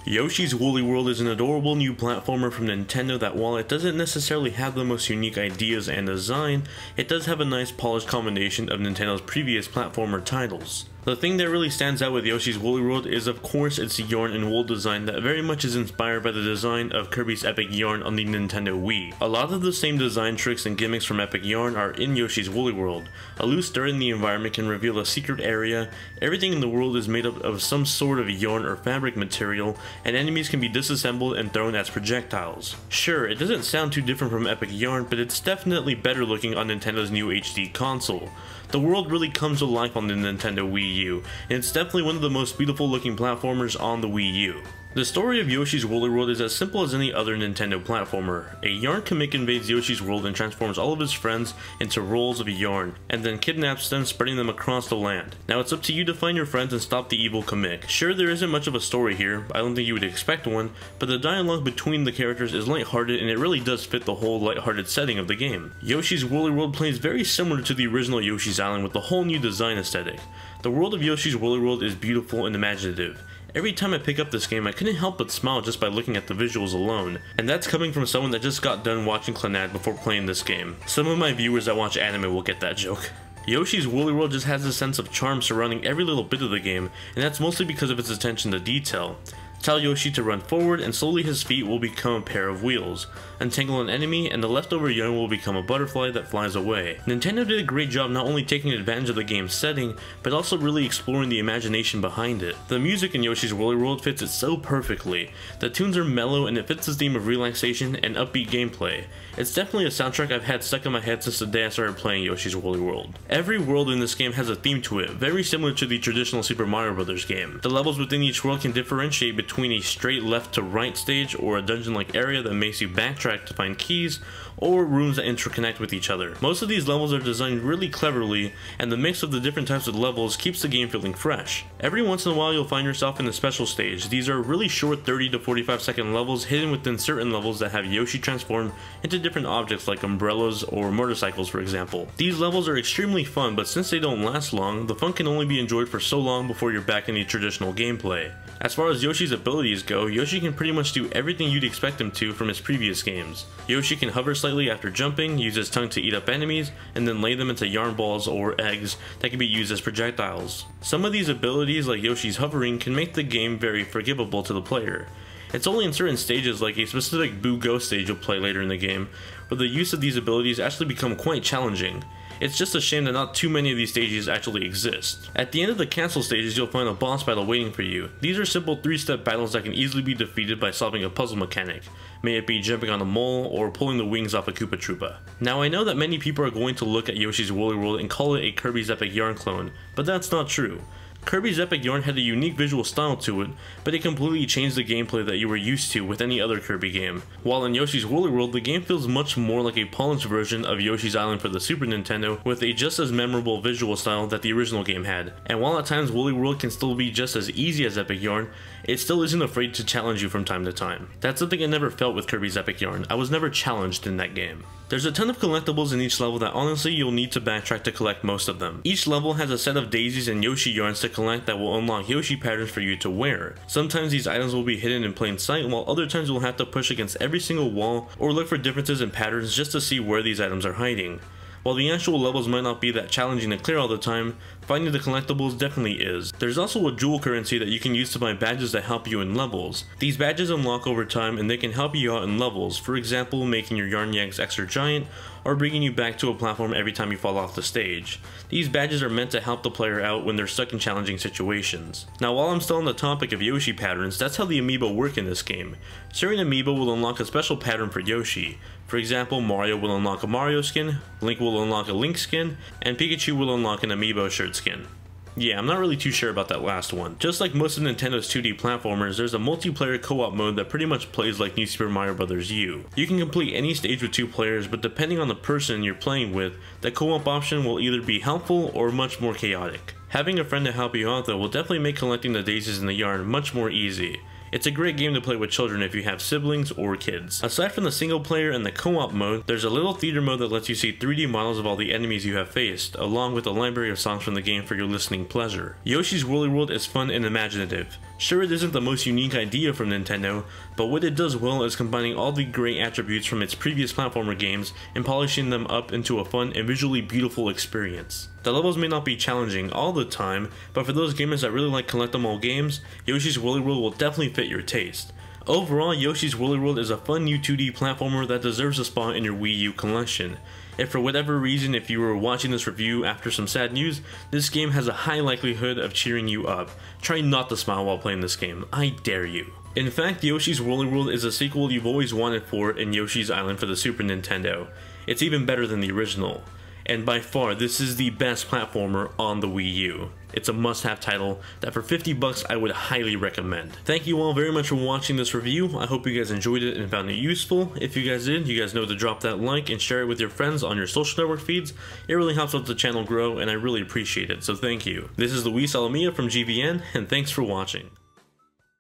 Yoshi's Woolly World is an adorable new platformer from Nintendo that, while it doesn't necessarily have the most unique ideas and design, it does have a nice polished combination of Nintendo's previous platformer titles. The thing that really stands out with Yoshi's Woolly World is of course its yarn and wool design that very much is inspired by the design of Kirby's Epic Yarn on the Nintendo Wii. A lot of the same design tricks and gimmicks from Epic Yarn are in Yoshi's Woolly World. A loose dirt in the environment can reveal a secret area, everything in the world is made up of some sort of yarn or fabric material, and enemies can be disassembled and thrown as projectiles. Sure, it doesn't sound too different from Epic Yarn, but it's definitely better looking on Nintendo's new HD console. The world really comes to life on the Nintendo Wii U, and it's definitely one of the most beautiful looking platformers on the Wii U. The story of Yoshi's Woolly World is as simple as any other Nintendo platformer. A yarn comic invades Yoshi's world and transforms all of his friends into rolls of yarn, and then kidnaps them, spreading them across the land. Now it's up to you to find your friends and stop the evil comic. Sure, there isn't much of a story here, I don't think you would expect one, but the dialogue between the characters is lighthearted and it really does fit the whole lighthearted setting of the game. Yoshi's Woolly World plays very similar to the original Yoshi's Island with a whole new design aesthetic. The world of Yoshi's Woolly World is beautiful and imaginative. Every time I pick up this game, I couldn't help but smile just by looking at the visuals alone, and that's coming from someone that just got done watching Clannad before playing this game. Some of my viewers that watch anime will get that joke. Yoshi's Woolly World just has a sense of charm surrounding every little bit of the game, and that's mostly because of its attention to detail. Tell Yoshi to run forward and slowly his feet will become a pair of wheels. Untangle an enemy and the leftover yarn will become a butterfly that flies away. Nintendo did a great job not only taking advantage of the game's setting, but also really exploring the imagination behind it. The music in Yoshi's Woolly World fits it so perfectly. The tunes are mellow and it fits the theme of relaxation and upbeat gameplay. It's definitely a soundtrack I've had stuck in my head since the day I started playing Yoshi's Woolly World. Every world in this game has a theme to it, very similar to the traditional Super Mario Bros. Game. The levels within each world can differentiate between a straight left to right stage or a dungeon-like area that makes you backtrack to find keys, or rooms that interconnect with each other. Most of these levels are designed really cleverly, and the mix of the different types of levels keeps the game feeling fresh. Every once in a while you'll find yourself in a special stage. These are really short 30 to 45 second levels hidden within certain levels that have Yoshi transform into different objects like umbrellas or motorcycles, for example. These levels are extremely fun, but since they don't last long, the fun can only be enjoyed for so long before you're back in the traditional gameplay. As far as Yoshi's abilities go, Yoshi can pretty much do everything you'd expect him to from his previous games. Yoshi can hover slightly after jumping, use his tongue to eat up enemies, and then lay them into yarn balls or eggs that can be used as projectiles. Some of these abilities, like Yoshi's hovering, can make the game very forgivable to the player. It's only in certain stages, like a specific Boo Go stage you'll play later in the game, where the use of these abilities actually become quite challenging. It's just a shame that not too many of these stages actually exist. At the end of the castle stages, you'll find a boss battle waiting for you. These are simple 3-step battles that can easily be defeated by solving a puzzle mechanic, may it be jumping on a mole or pulling the wings off a Koopa Troopa. Now I know that many people are going to look at Yoshi's Woolly World and call it a Kirby's Epic Yarn clone, but that's not true. Kirby's Epic Yarn had a unique visual style to it, but it completely changed the gameplay that you were used to with any other Kirby game. While in Yoshi's Woolly World, the game feels much more like a polished version of Yoshi's Island for the Super Nintendo, with a just as memorable visual style that the original game had. And while at times Woolly World can still be just as easy as Epic Yarn, it still isn't afraid to challenge you from time to time. That's something I never felt with Kirby's Epic Yarn. I was never challenged in that game. There's a ton of collectibles in each level that honestly you'll need to backtrack to collect most of them. Each level has a set of daisies and Yoshi yarns to collect that will unlock Yoshi patterns for you to wear. Sometimes these items will be hidden in plain sight, while other times you'll have to push against every single wall or look for differences in patterns just to see where these items are hiding. While the actual levels might not be that challenging to clear all the time, finding the collectibles definitely is. There's also a jewel currency that you can use to buy badges that help you in levels. These badges unlock over time and they can help you out in levels, for example making your yarn yanks extra giant or bringing you back to a platform every time you fall off the stage. These badges are meant to help the player out when they're stuck in challenging situations. Now while I'm still on the topic of Yoshi patterns, that's how the amiibo work in this game. Certain amiibo will unlock a special pattern for Yoshi. For example, Mario will unlock a Mario skin, Link will unlock a Link skin, and Pikachu will unlock an amiibo shirt skin. Yeah, I'm not really too sure about that last one. Just like most of Nintendo's 2D platformers, there's a multiplayer co-op mode that pretty much plays like New Super Mario Bros. U. You can complete any stage with 2 players, but depending on the person you're playing with, the co-op option will either be helpful or much more chaotic. Having a friend to help you out though will definitely make collecting the daisies in the yarn much more easy. It's a great game to play with children if you have siblings or kids. Aside from the single player and the co-op mode, there's a little theater mode that lets you see 3D models of all the enemies you have faced, along with a library of songs from the game for your listening pleasure. Yoshi's Woolly World is fun and imaginative. Sure, it isn't the most unique idea from Nintendo, but what it does well is combining all the great attributes from its previous platformer games and polishing them up into a fun and visually beautiful experience. The levels may not be challenging all the time, but for those gamers that really like collectible games, Yoshi's Woolly World will definitely fit your taste. Overall, Yoshi's Woolly World is a fun new 2D platformer that deserves a spot in your Wii U collection. If for whatever reason, if you were watching this review after some sad news, this game has a high likelihood of cheering you up. Try not to smile while playing this game, I dare you. In fact, Yoshi's Woolly World is a sequel you've always wanted for in Yoshi's Island for the Super Nintendo. It's even better than the original. And by far, this is the best platformer on the Wii U. It's a must-have title that for $50 I would highly recommend. Thank you all very much for watching this review. I hope you guys enjoyed it and found it useful. If you guys did, you guys know to drop that like and share it with your friends on your social network feeds. It really helps out the channel grow and I really appreciate it, so thank you. This is Luis Alamilla from GvN, and thanks for watching.